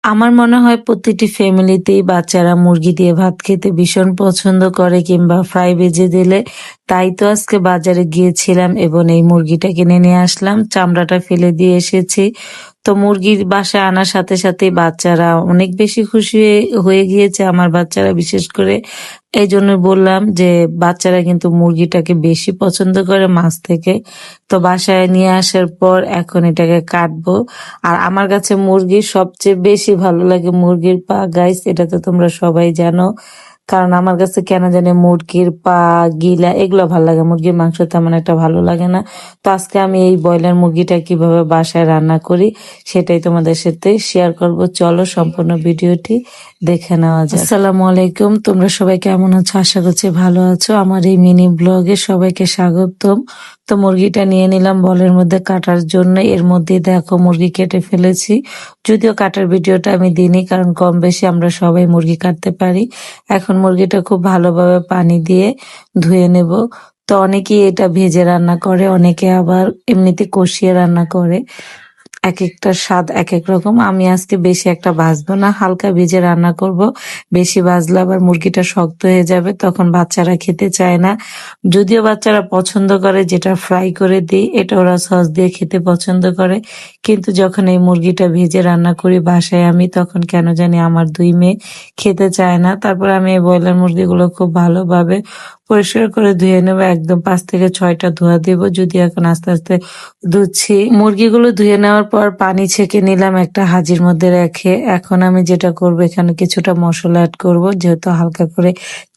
আমার মনে হয় প্রতিটি ফ্যামিলিতেই বাচ্চারা মুরগি দিয়ে ভাত খেতে ভীষণ পছন্দ করে কিংবা ফ্রাই ভেজে দিলে। তাই তো আজকে বাজারে গিয়েছিলাম এবং এই মুরগিটা কিনে নিয়ে আসলাম, চামড়াটা ফেলে দিয়ে এসেছি। তো মুরগির বাসায় আনার সাথে সাথে বাচ্চারা অনেক বেশি খুশি হয়ে গিয়েছে, আমার বাচ্চারা বিশেষ করে। এই জন্য বললাম যে বাচ্চারা কিন্তু মুরগিটাকে বেশি পছন্দ করে মাছ থেকে। তো বাসায় নিয়ে আসার পর এখন এটাকে কাটবো। আর আমার কাছে মুরগির সবচেয়ে বেশি ভালো লাগে মুরগির পা, গাইস, এটা তো তোমরা সবাই জানো। কারণ আমার কাছে কেন জানি মুরগির পা, গিলা এগুলো ভালো লাগে, মুরগির মাংস তেমন একটা ভালো লাগে না। তো আজকে আমি এই ব্রয়লার মুরগিটা কিভাবে বাসায় রান্না করি সেটাই তোমাদের সাথে শেয়ার করব। চলো সম্পূর্ণ ভিডিওটি দেখে নেওয়া যাক। আসসালামু আলাইকুম, তোমরা সবাই কেমন আছো? আশা করছি ভালো আছো। আমার এই মিনি ব্লগে সবাইকে স্বাগতম। তো মুরগিটা নিয়ে নিলাম বলের মধ্যে কাটার জন্য। এর মধ্যে দেখো মুরগি কেটে ফেলেছি। যদিও কাটার ভিডিওটা আমি দিইনি, কারণ কম বেশি আমরা সবাই মুরগি কাটতে পারি। এখন মুরগিটা খুব ভালোভাবে পানি দিয়ে ধুয়ে নেব। তো অনেকেই এটা ভেজে রান্না করে, অনেকে আবার এমনিতে কষিয়ে রান্না করে। এক একটা স্বাদ এক এক রকম। আমি আজকে বেশি একটা ভাজবো না, হালকা ভেজে রান্না করব। বেশি ভাজলে আবার মুরগিটা শক্ত হয়ে যাবে, তখন বাচ্চারা খেতে চায় না। যদিও বাচ্চারা পছন্দ করে যেটা ফ্রাই করে দিই, এটা ওরা সস দিয়ে খেতে পছন্দ করে। কিন্তু যখন এই মুরগিটা ভেজে রান্না করি বাসায় আমি, তখন কেন জানি আমার দুই মেয়ে খেতে চায় না। তারপর আমি এই ব্রয়লার মুরগিগুলো খুব ভালোভাবে পরিষ্কার করে ধুয়ে নেবো। একদম 5 থেকে 6টা ধোয়া দিব, যদি এখন আস্তে আস্তে ধুচ্ছি। মুরগিগুলো ধুয়ে নেওয়ার পর পানি ছেঁকে নিলাম একটা হাঁড়ির মধ্যে রেখে। এখন আমি যেটা করব, এখানে কিছুটা মশলা অ্যাড করব, যেহেতু হালকা করে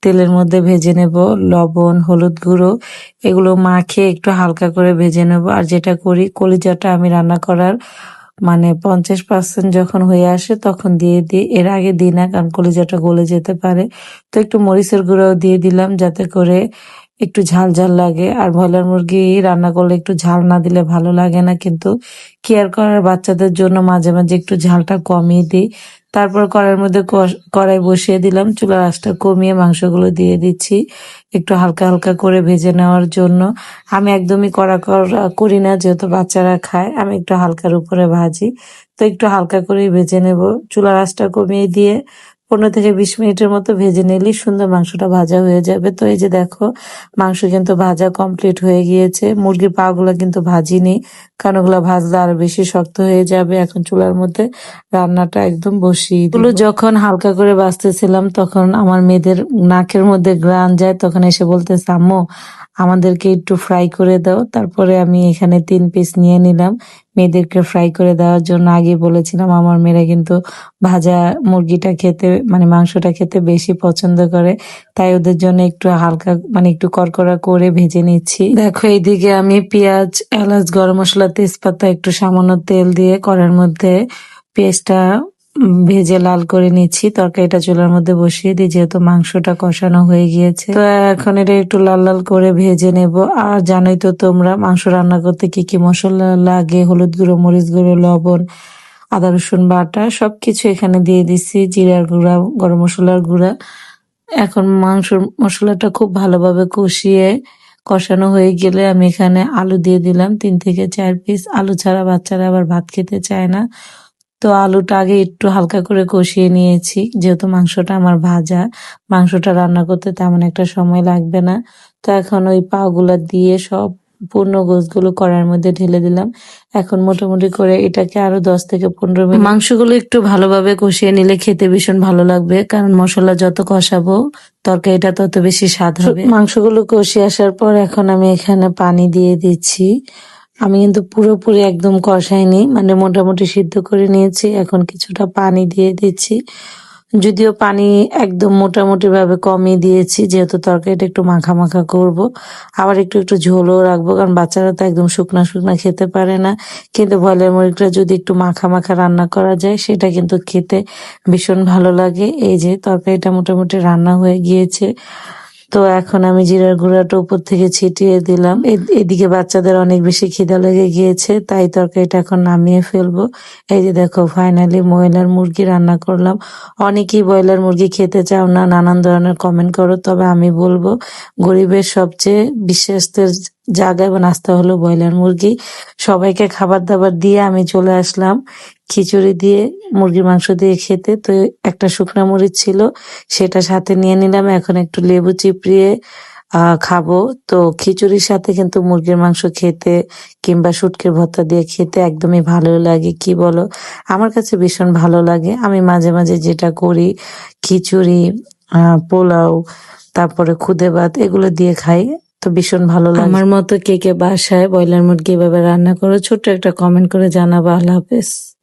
তেলের মধ্যে ভেজে নেব। লবণ, হলুদ গুঁড়ো এগুলো মাখিয়ে একটু হালকা করে ভেজে নেব। আর যেটা করি, কলিজাটা আমি রান্না করার 50% যখন হয়ে আসে তখন দিয়ে দিই, এর আগে দিই না, কারণ কলিজাটা গলে যেতে পারে। তো একটু মরিচের গুঁড়াও দিয়ে দিলাম যাতে করে একটু ঝাল ঝাল লাগে। আর ব্রয়লার মুরগি রান্না করলে একটু ঝাল না দিলে ভালো লাগে না, কিন্তু কেয়ার করার বাচ্চাদের জন্য মাঝে মাঝে একটু ঝালটা কমিয়ে দিই। তারপর কড়াইয়ের মধ্যে কড়াই বসিয়ে দিলাম, চুলার আঁচটা কমিয়ে মাংসগুলো দিয়ে দিচ্ছি একটু হালকা হালকা করে ভেজে নেওয়ার জন্য। আমি একদমই কড়া কড়া করি না, যেহেতু বাচ্চারা খায়, আমি একটু হালকার উপরে ভাজি। তো একটু হালকা করেই ভেজে নেব। চুলার আঁচটা কমিয়ে দিয়ে 15 থেকে 20 মিনিটের মতো ভেজে নিলেই সুন্দর মাংসটা ভাজা হয়ে যাবে। তো এই যে দেখো, মাংস কিন্তু ভাজা কমপ্লিট হয়ে গিয়েছে। মুরগির পা গুলা কিন্তু ভাজিনি, কারণ ওগুলা ভাজলে আরো বেশি শক্ত হয়ে যাবে। এখন চুলার মধ্যে রান্নাটা একদম বসিয়ে দিই। এগুলো যখন হালকা করে ভাজতেছিলাম, তখন আমার মেয়েদের নাকের মধ্যে গ্রান যায়, তখন এসে বলতেছে, আম্মু আমাদেরকে একটু ফ্রাই করে দাও। তারপরে আমি এখানে 3 পিস নিয়ে নিলাম মেয়েদেরকে ফ্রাই করে দেওয়ার জন্য। আগে বলেছিলাম আমার মেয়েরা কিন্তু ভাজা মুরগিটা খেতে, মাংসটা খেতে বেশি পছন্দ করে। তাই ওদের জন্য একটু হালকা, একটু কড়কড়া করে ভেজে নিচ্ছি। দেখো এইদিকে আমি পেঁয়াজ, এলাচ, গরম মশলা, তেজপাতা, একটু সামান্য তেল দিয়ে কড়াইয়ের মধ্যে পেঁয়াজটা ভেজে লাল করে নিচ্ছি। তরকারিটা চুলার মধ্যে বসিয়ে দিই, যেহেতু মাংসটা কষানো হয়ে গিয়েছে। তো এখন এটা একটু লাল লাল করে ভেজে নেব। আর জানোই তো তোমরা মাংস রান্না করতে কি কি মশলা লাগে, হলুদ গুঁড়ো, মরিচ গুঁড়ো, লবণ, আদা রসুন বাটা সবকিছু এখানে দিয়ে দিচ্ছি, জিরার গুঁড়া, গরম মশলার গুঁড়া। এখন মাংসর মশলাটা খুব ভালোভাবে কষিয়ে কষানো হয়ে গেলে আমি এখানে আলু দিয়ে দিলাম 3 থেকে 4 পিস। আলু ছাড়া বাচ্চারা আবার ভাত খেতে চায় না। তো আলুটা আগে একটু হালকা করে কষিয়ে নিয়েছি, যেহেতু মাংসটা আমার ভাজা, মাংসটা রান্না করতে তেমন একটা সময় লাগবে না। তো এখন ওই পাগুলা দিয়ে সব পূর্ণ গোছগুলো কড়াইয়ের মধ্যে ঢেলে দিলাম। এখন মোটামুটি করে এটাকে আরো 10 থেকে 15 মিনিট মাংসগুলো একটু ভালোভাবে কষিয়ে নিলে খেতে ভীষণ ভালো লাগবে, কারণ মশলা যত কষাবো তরকারিটা তত বেশি স্বাদ হবে। মাংসগুলো কষিয়ে আসার পর এখন আমি এখানে পানি দিয়ে দিচ্ছি। আমি কিন্তু পুরোপুরি একদম কষাইনি, মোটামুটি সিদ্ধ করে নিয়েছি। এখন কিছুটা পানি দিয়ে দিচ্ছি, যদিও পানি একদম মোটামুটি ভাবে কমিয়ে দিয়েছি, যেহেতু তরকারিটা একটু মাখা মাখা করব। আবার একটু একটু ঝোলও রাখবো, কারণ বাচ্চারা তো একদম শুকনা শুকনা খেতে পারে না। কিন্তু ব্রয়লার মুরগিটা যদি একটু মাখা মাখা রান্না করা যায়, সেটা কিন্তু খেতে ভীষণ ভালো লাগে। এই যে তরকারিটা মোটামুটি রান্না হয়ে গিয়েছে। তো এখন আমি জিরার গুঁড়াটা উপর থেকে ছিটিয়ে দিলাম। এদিকে বাচ্চাদের অনেক বেশি খিদা লেগে গিয়েছে, তাই তরকারিটা এখন নামিয়ে ফেলবো। এই যে দেখো, ফাইনালি ব্রয়লার মুরগি রান্না করলাম। অনেকেই ব্রয়লার মুরগি খেতে চাও না, নানান ধরনের কমেন্ট করো, তবে আমি বলবো গরিবের সবচেয়ে বিশ্বাসের জাগা এবং নাস্তা হলো ব্রয়লার মুরগি। সবাইকে খাবার দাবার দিয়ে আমি চলে আসলাম খিচুড়ি দিয়ে মুরগির মাংস দিয়ে খেতে। তো একটা শুকনা মরিচ ছিল, সেটা সাথে নিয়ে নিলাম। এখন একটু লেবু চিপড়িয়ে খাবো। তো খিচুড়ির সাথে কিন্তু মুরগির মাংস খেতে কিংবা শুটকির ভর্তা দিয়ে খেতে একদমই ভালো লাগে, কি বলো? আমার কাছে ভীষণ ভালো লাগে। আমি মাঝে মাঝে যেটা করি, খিচুড়ি, পোলাও, তারপরে খুদে ভাত এগুলো দিয়ে খাই। তো ভীষণ ভালো লাগে। আমার মতো কে কে বাসায় ব্রয়লার মুরগি এভাবে রান্না করো, ছোট্ট একটা কমেন্ট করে জানাবো। আল্লাহ হাফেজ।